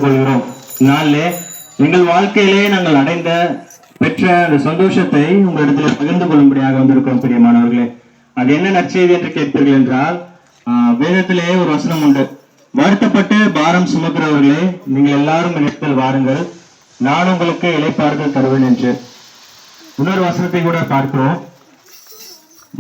கொள்கிறோம். நாளிலே எங்கள் வாழ்க்கையிலே நாங்கள் அடைந்த பெற்ற அந்த சந்தோஷத்தை உங்களிடத்துல பகிர்ந்து கொள்ளும்படியாக வந்திருக்கிறோம் பிரியமானவர்களே. அது என்ன நற்செய்தி என்று கேட்பீர்கள் என்றால், வேதத்திலே ஒரு வசனம் உண்டு. வருத்தப்பட்டு பாரம் சுமக்கிறவர்களே, நீங்கள் எல்லாரும் என்னிடத்தில் வாருங்கள், நான் உங்களுக்கு இளைப்பாறுதல் தருவேன் என்று. இன்னொரு வசனத்தை கூட பார்க்கிறோம்.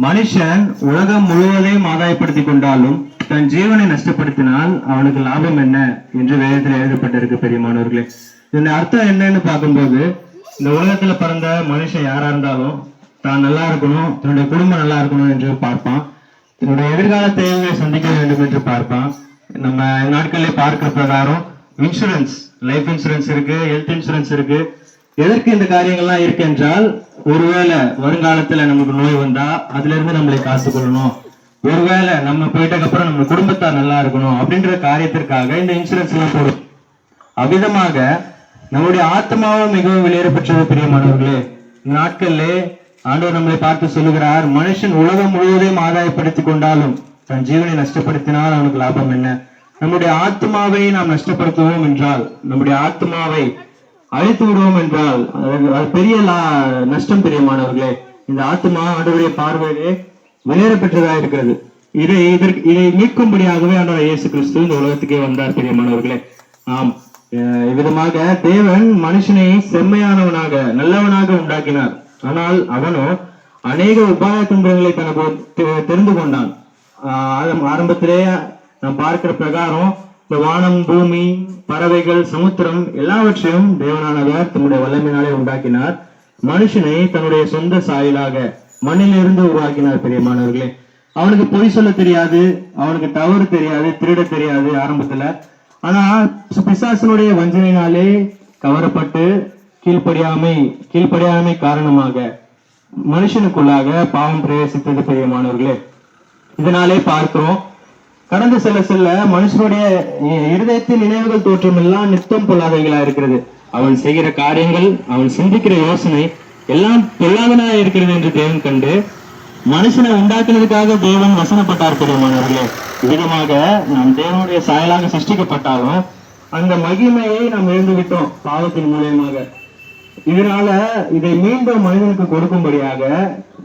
மனுஷன் உலகம் முழுவதையும் ஆதாயப்படுத்தி கொண்டாலும் தன் ஜீவனை நஷ்டப்படுத்தினால் அவனுக்கு லாபம் என்ன என்று வேதத்தில் எழுதப்பட்டிருக்கு பெரியமானவர்களே. இதன் அர்த்தம் என்னன்னு பார்க்கும்போது, இந்த உலகத்துல பிறந்த மனுஷன் யாரா இருந்தாலும் தான் நல்லா இருக்கணும், தன்னுடைய குடும்பம் நல்லா இருக்கணும் என்று பார்ப்பான். தன்னுடைய எதிர்கால தேவையை சந்திக்க வேண்டும் என்று பார்ப்பான். நம்ம நாட்களிலே பார்க்கிற பிரகாரம் இன்சூரன்ஸ், லைஃப் இன்சூரன்ஸ் இருக்கு, ஹெல்த் இன்சூரன்ஸ் இருக்கு. எதற்கு இந்த காரியங்கள்லாம் இருக்கு என்றால், ஒருவேளை வருங்காலத்துல நமக்கு நோய் வந்தா அதுல இருந்து நம்மளை காத்து கொள்ளணும், ஒருவேளை நம்ம போயிட்டதுக்கு அப்புறம் நம்ம குடும்பத்தார் நல்லா இருக்கணும் அப்படின்ற காரியத்திற்காக இந்த இன்சூரன்ஸ் எல்லாம் போடும். அவ்விதமாக நம்முடைய ஆத்மாவும் மிகவும் வெளியேறப்பட்டது பிரியமானவர்களே. நாட்களிலே ஆண்டவர் நம்மளை பார்த்து சொல்லுகிறார், மனுஷன் உலகம் முழுவதையும் ஆதாயப்படுத்தி கொண்டாலும் தன் ஜீவனை நஷ்டப்படுத்தினால் அவனுக்கு லாபம் என்ன? நம்முடைய ஆத்மாவை நாம் நஷ்டப்படுத்துவோம் என்றால், நம்முடைய ஆத்மாவை அழித்து விடுவோம் என்றால் அது பெரிய நஷ்டம் பிரியமானவர்களே. இந்த ஆத்மா ஆண்டவருடைய பார்வையிலே வெளியேற பெற்றதாக இருக்கிறது. இதை மீட்கும்படியாகவே ஆண்டவர் இயேசு கிறிஸ்து இந்த உலகத்துக்கே வந்தார் பிரியமானவர்களே. ஆம், இவ்விதமாக தேவன் மனுஷனை செம்மையானவனாக நல்லவனாக உண்டாக்கினார். ஆனால் அவனோ அநேக உபாய துன்பங்களை தனக்கு தெரிந்து கொண்டான். ஆரம்பத்திலே நாம் பார்க்கிற பிரகாரம் இந்த வானம், பூமி, பறவைகள், சமுத்திரம் எல்லாவற்றையும் தேவனானவர் தன்னுடைய வல்லமையினாலே உண்டாக்கினார். மனுஷனை தன்னுடைய சொந்த சாயலாக மண்ணிலிருந்து உருவாக்கினார் பெரியமானவர்களே. அவனுக்கு பொய் சொல்ல தெரியாது, அவனுக்கு தவறு தெரியாது, திருட தெரியாது ஆரம்பத்துல. ஆனா பிசாசனுடைய வஞ்சனையினாலே கவரப்பட்டு கீழ்ப்படியாமை காரணமாக மனுஷனுக்குள்ளாக பாவம் பிரவேசித்தது பெரியமானவர்களே. இதனாலே பார்க்கிறோம், கடந்த சில மனுஷனுடைய இருதயத்தின் நினைவுகள் தோற்றம் எல்லாம் நித்தம் பொல்லாதவைகளா இருக்கிறது. அவன் செய்கிற காரியங்கள், அவன் சிந்திக்கிற யோசனை எல்லாம் பொல்லாதனா இருக்கிறது என்று தேவன் கண்டு மனுஷனை உண்டாக்குனதுக்காக தேவன் வசனப்பட்டார் பெரியமானவர்களே. விதமாக நாம் தேவனுடைய சாயலாக சிருஷ்டிக்கப்பட்டாலும் அந்த மகிமையை நாம் இழந்து விட்டோம் பாவத்தின் மூலியமாக. இதனால இதை மீண்டும் மனிதனுக்கு கொடுக்கும்படியாக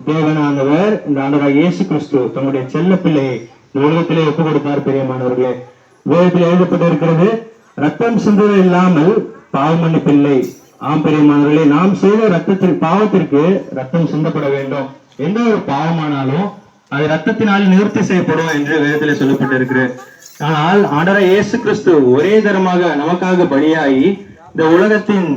தேவனானவர் இந்த ஆண்டவராகிய இயேசு கிறிஸ்து தன்னுடைய செல்ல பிள்ளையை இந்த உலகத்திலே ஒப்பு கொடுத்தார் பெரியமானவர்களே. வேதத்தில் எழுதப்பட்டிருக்கிறது, ரத்தம் சிந்துவது இல்லாமல் பாவ மன்னிப்பில்லை. ஆம் பெரியமானவர்களே, நாம் செய்த பாவத்திற்கு ரத்தம் சிந்தப்பட வேண்டும். எந்த ஒரு பாவமானாலும் அது ரத்தத்தினால் நிவர்த்தி செய்யப்படும் என்று வேதத்திலே சொல்லப்பட்டிருக்கிறது. ஆனால் ஆண்டவராகிய இயேசு கிறிஸ்து ஒரே தரமாக நமக்காக பலியாகி இந்த உலகத்தின்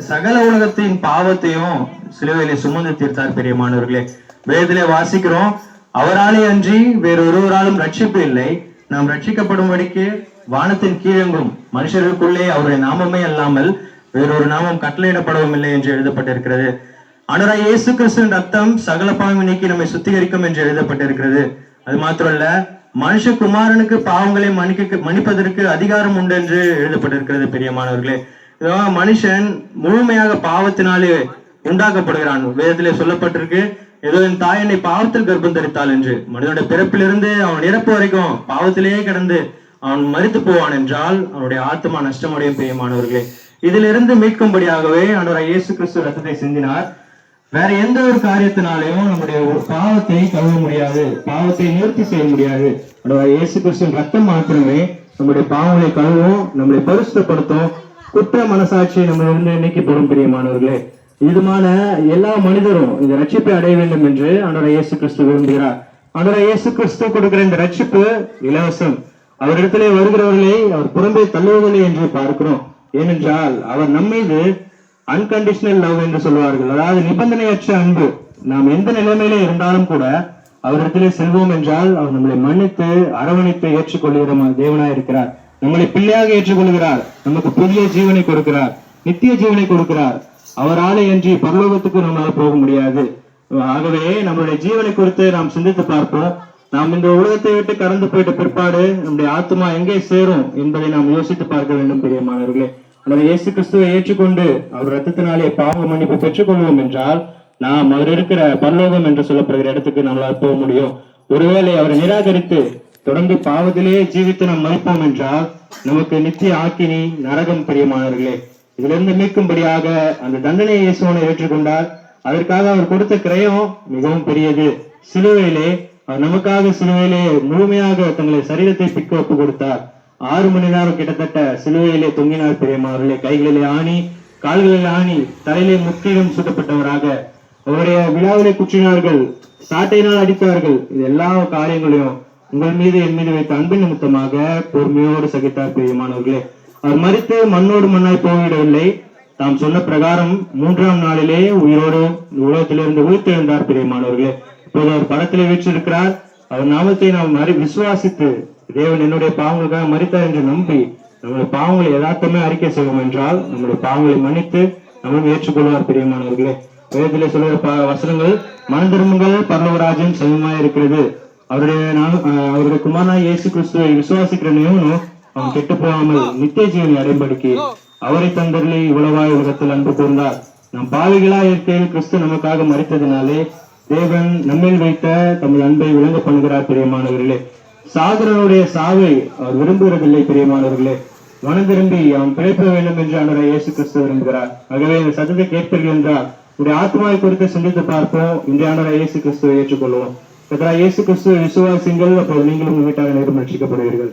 சகல உலகத்தின் பாவத்தையும் சிலுவையிலே சுமந்து தீர்த்தார் பெரியமானவர்களே. வேதத்திலே வாசிக்கிறோம், அவராலே அன்றி வேறொருவராலும் ரட்சிப்பு இல்லை, நாம் ரட்சிக்கப்படும்படிக்கு வானத்தின் கீழெங்கும் மனுஷர்களுக்குள்ளே அவருடைய நாமமே அல்லாமல் வேறொரு நாமம் கட்டளையிடப்படவும் இல்லை என்று எழுதப்பட்டிருக்கிறது. ஆண்டவராகிய இயேசு கிறிஸ்துவின் ரத்தம் சகல பாவம் நீக்கி நம்மை சுத்திகரிக்கும் என்று எழுதப்பட்டிருக்கிறது. அது மாத்திரமல்ல, மனுஷகுமாரனுக்கு பாவங்களை மன்னிப்பதற்கு அதிகாரம் உண்டு என்று எழுதப்பட்டிருக்கிறது பெரியமானவர்களே. மனுஷன் முழுமையாக பாவத்தினாலே உண்டாக்கப்படுகிறான். வேதத்திலே சொல்லப்பட்டிருக்கு, ஏதோ என் தாய் என்னை பாவத்தில் கர்ப்பம் தரித்தாள் என்று. மனிதனுடைய பிறப்பிலிருந்து அவன் இறப்பு வரைக்கும் பாவத்திலேயே கிடந்து அவன் மரித்து போவான் என்றால் அவனுடைய ஆத்மா நஷ்டமடையும் பெரியமானவர்களே. இதிலிருந்து மீட்கும்படியாகவே ஆண்டவராகிய இயேசு கிறிஸ்து ரத்தத்தை சிந்தினார். வேற எந்த ஒரு காரியத்தினாலையும் நம்முடைய பாவத்தை கழுவ முடியாது, பாவத்தை நிவர்த்தி செய்ய முடியாது. ஆண்டவராகிய இயேசு கிறிஸ்துவின் ரத்தம் மாத்திரமே நம்முடைய பாவங்களை கழுவும், நம்மளை பரிசுத்தப்படுத்தும், குற்ற மனசாட்சியை நம்மளிருந்து நீக்கப்படும் பிரியமானவர்களே. இதுமான எல்லா மனிதரும் இந்த ரட்சிப்பை அடைய வேண்டும் என்று ஆண்டவராகிய இயேசு கிறிஸ்து விரும்புகிறார். ஆண்டவராகிய இயேசு கிறிஸ்து கொடுக்கிற இந்த ரட்சிப்பு இலவசம். அவரிடத்திலே வருகிறவர்களை அவர் புறம்பே தள்ளுவதில்லை என்று பார்க்கிறோம். ஏனென்றால் அவர் நம்மீது அன்கண்டிஷனல் லவ் என்று சொல்வார்கள், அதாவது நிபந்தனையற்ற அன்பு. நாம் எந்த நிலைமையில இருந்தாலும் கூட அவரிடத்திலே செல்வோம் என்றால் அவர் நம்மளை மன்னித்து அரவணைத்து ஏற்றுக்கொள்கிற தேவனாய் இருக்கிறார். நம்மளை பிள்ளையாக ஏற்றுக்கொள்கிறார், நமக்கு புதிய ஜீவனை கொடுக்கிறார், நித்திய ஜீவனை கொடுக்கிறார். அவராலே என்று பரலோகத்துக்கு நம்மளால போக முடியாது. ஆகவே நம்மளுடைய ஜீவனை குறித்து நாம் சிந்தித்து பார்ப்போம். நாம் இந்த உலகத்தை விட்டு கடந்து போயிட்ட பிற்பாடு நம்முடைய ஆத்மா எங்கே சேரும் என்பதை நாம் யோசித்து பார்க்க வேண்டும் பிரியமானவர்களே. அல்லது இயேசு கிறிஸ்துவை ஏற்றுக்கொண்டு அவர் ரத்தத்தினாலே பாவ மன்னிப்பு பெற்றுக் கொள்வோம் என்றால் நாம் அவர் இருக்கிற பரலோகம் என்று சொல்லப்படுகிற இடத்துக்கு நம்மளால் போக முடியும். ஒருவேளை அவரை நிராகரித்து தொடர்ந்து பாவத்திலேயே ஜீவித்து நாம் மறிப்போம் என்றால் நமக்கு நித்திய ஆக்கினி நரகம். பிரியமானவர்களே, இதிலிருந்து மீட்கும்படியாக அந்த தண்டனையை இயேசுவனை ஏற்றுக்கொண்டார். அதற்காக அவர் கொடுத்த கிரயம் மிகவும் பெரியது. சிலுவையிலே அவர் நமக்காக சிலுவையிலே முழுமையாக தங்களை சரீரத்தை பிக்க ஒப்பு கொடுத்தார். 6 மணி நேரம் கிட்டத்தட்ட சிலுவையிலே தொங்கினார். பிரியமானவர்களே, கைகளிலே ஆணி, கால்களில் ஆணி, தலையிலே முற்றிலும் சுட்டப்பட்டவராக அவருடைய விழாவிலே குற்றினார்கள், சாட்டையினால் அடித்தார்கள். இது எல்லா காரியங்களையும் உங்கள் மீது என் மீது வைத்த அன்பின் நிமித்தமாக பொறுமையோடு சகித்தார். பிரியமானவர்களே, அவர் மரித்து மண்ணோடு மண்ணாய் போய்விடவில்லை. தாம் சொன்ன பிரகாரம் 3ஆம் நாளிலே உயிரோடு உலகத்திலிருந்து உயிர்த்தெழுந்தார். பிரியமானவர்களே, இப்போது அவர் படத்திலே வீற்றிருக்கிறார். அவர் நாமத்தை நாம் விசுவாசித்து தேவன் என்னுடைய பாவங்களுக்காக மரித்தார் என்று நம்பி நம்முடைய பாவங்களை யதார்த்தமே அறிக்கை செய்வோம் என்றால் நம்முடைய பாவங்களை மன்னித்து நம்மளும் ஏற்றுக்கொள்வார். பிரியமானவர்களே, வேதத்திலே சொல்லுகிற வசனங்கள், மனம் திரும்புங்கள், பரலோகராஜ்யம் சமயமாய் இருக்கிறது. அவருடைய குமாரனாய் இயேசு கிறிஸ்துவை விசுவாசிக்கிற எவனும் அவன் கெட்டு போகாமல் நித்திய ஜீவனை அடைம்படிக்கு அவரை தந்தரிலே இவ்வளவாய் உலகத்தில் அன்பு கூர்ந்தார். நம் பாவிகளா இருக்கையில் கிறிஸ்து நமக்காக மரித்ததினாலே தேவன் நம்மில் வைத்த தமது அன்பை விளங்க பண்ணுகிறார். பிரியமானவர்களே, சாகரனுடைய சாவை அவர் விரும்புகிறதில்லை. பிரியமானவர்களே, மனம் திரும்பி அவன் பிழைப்ப வேண்டும் என்று ஆண்டவராய் இயேசு கிறிஸ்து விரும்புகிறார். ஆகவே இந்த சத்தத்தை கேட்பீர்கள் என்றால் உடைய ஆத்மாவை குறித்து சிந்தித்து பார்ப்போம். இன்றைய ஆண்டவராய் இயேசு கிறிஸ்துவை ஏற்றுக்கொள்வோம். கர்த்தராகிய இயேசு கிறிஸ்துவை விசுவாசிங்கள், அப்போது நீங்களும் உங்கள் வீட்டாக நேரம் ரட்சிக்கப்படுவீர்கள்.